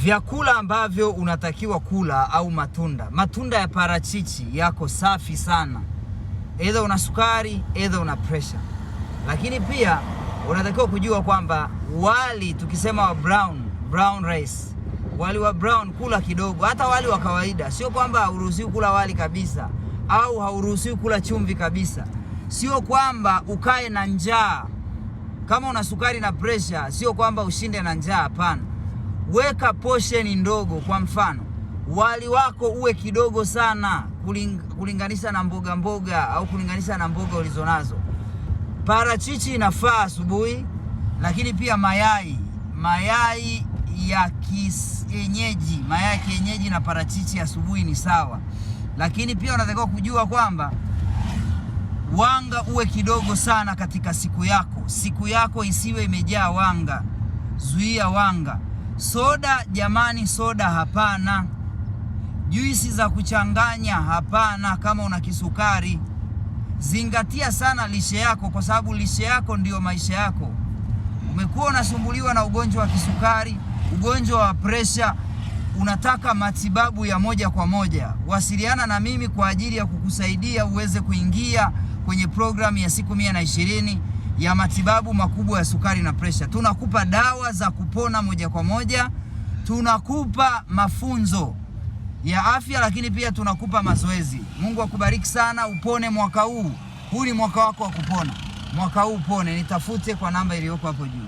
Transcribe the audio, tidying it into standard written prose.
Vyakula ambavyo unatakiwa kula au matunda ya parachichi yako safi sana. Either una sukari, either una pressure. Lakini pia unatakiwa kujua kwamba wali, tukisema wa brown rice, wali wa brown kula kidogo. Hata wali wa kawaida, sio kwamba hauruhusiwi kula wali kabisa au hauruhusiwi kula chumvi kabisa. Sio kwamba ukae na njaa. Kama una sukari na pressure, sio kwamba ushinde na njaa, hapana. Weka portion ndogo. Kwa mfano, wali wako uwe kidogo sana kulinganisha na mboga au kulinganisha na mboga ulizonazo. Parachichi inafaa asubuhi, lakini pia mayai ya kienyeji na parachichi asubuhi ni sawa. Lakini pia unatakiwa kujua kwamba wanga uwe kidogo sana katika siku yako. Siku yako isiwe imejaa wanga. Zuia wanga. Soda, jamani, soda hapana. Juisi za kuchanganya hapana kama una kisukari. Zingatia sana lishe yako, kwa sababu lishe yako ndio maisha yako. Umekuwa unasumbuliwa na ugonjwa wa kisukari, ugonjwa wa presha, unataka matibabu ya moja kwa moja, wasiliana na mimi kwa ajili ya kukusaidia uweze kuingia kwenye programu ya siku 120 ya matibabu makubwa ya sukari na presha. Tunakupa dawa za kupona moja kwa moja, tunakupa mafunzo ya afya, lakini pia tunakupa mazoezi. Mungu akubariki sana, upone mwaka huu. Huu ni mwaka wako wa kupona. Mwaka huu upone. Nitafute kwa namba iliyoko hapo juu.